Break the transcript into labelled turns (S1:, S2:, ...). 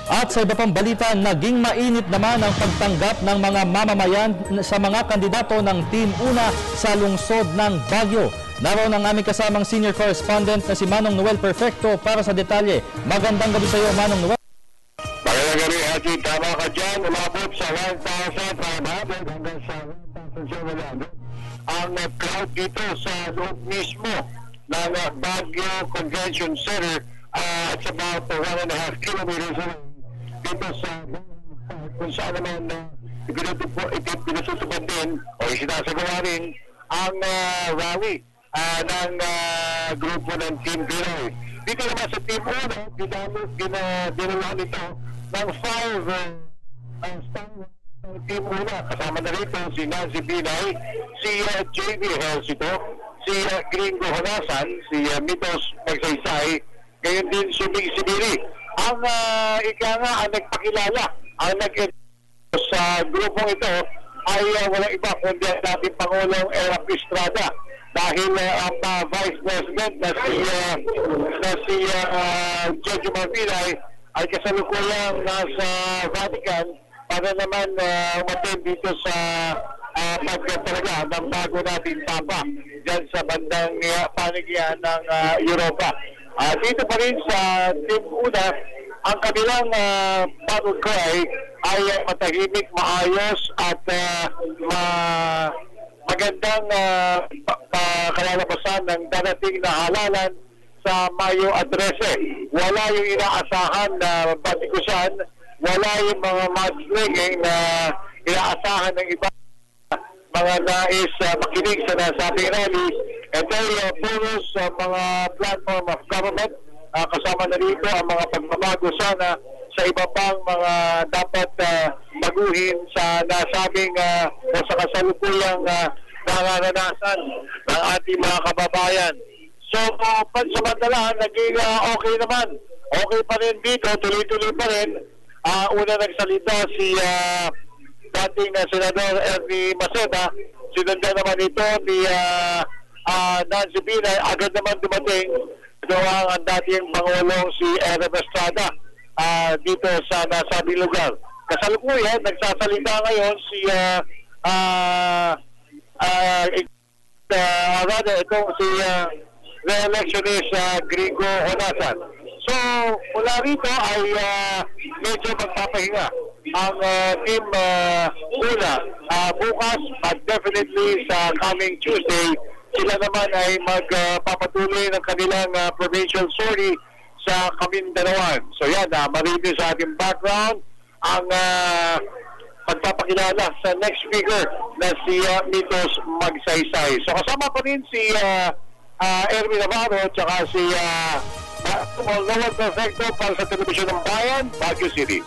S1: At sa iba pang balita, naging mainit naman ang pagtanggap ng mga mamamayan sa mga kandidato ng Team Una sa lungsod ng Baguio. Naroon ang aming kasamang senior correspondent na si Manong Noel Perfecto para sa detalye. Magandang gabi sa iyo, Manong Noel.
S2: Magandang gabi, Haji. Tama ka dyan. Umabot sa 1,500 hanggang sa 1,700 ang crowd dito sa loob mismo ng Baguio Convention Center. It's about 1.5 kilometers away dito sa kung saan naman pinatutupad din o isinasagawa rin ang rally ng grupo ng Team Pinoy. Dito naman sa Team Una, dinala nito ng 5 star Team Una. Kasama na rito si Nancy Binay, si JB Helsito, si Gringo Honasan, si Mitos Magsaysay, ngayon din si Big Sibiri. Ang ang nagpakilala, ang sa grupong ito ay walang iba kundi ang dating Pangulong Erap Estrada, dahil ang Vice President na si Jojo Marbinay ay kasalukuyang nasa Vatican para naman umattend dito sa pagkatalaga ng bago nating Papa dyan sa bandang panigyan ng Europa. Dito pa rin sa Team Una, ang kanilang battle cry ay matahimik, maayos at magandang kalalabasan ng darating na halalan sa Mayo 13. Wala yung inaasahan na batikusan, wala yung mga mudslinging na inaasahan ng iba mga nais makinig sa nasabing rally. Ito ay puros mga platform of government. Kasama na rito ang mga pagbabago sana sa iba pang mga dapat baguhin sa nasabing o sa kasalukuyang nararanasan ng ating mga kababayan. So, pansamantala, naging okay naman. Okay pa rin dito, tuloy-tuloy pa rin. Una nagsalita si dating Senador Ernie Maceda. Sinundan naman ito ni Nancy Binay. Agad naman dumating ang dating Pangulong si Erap Estrada dito sa nasabing lugar. Kasalukuyan, nagsasalita ngayon si itong si re-electionist Gringo Honasan. So, mula rito ay medyo magpapahinga ang Team Una bukas, but definitely sa coming Tuesday, sila naman ay magpapatuloy ng kanilang provincial sortie sa Camindanao. So yan, marinig sa ating background ang pagpapakilala sa next speaker na si Mitos Magsaysay. So kasama pa rin si Erwin Navarro at si Noel Perfecto para sa Telebisyon ng Bayan, Baguio City.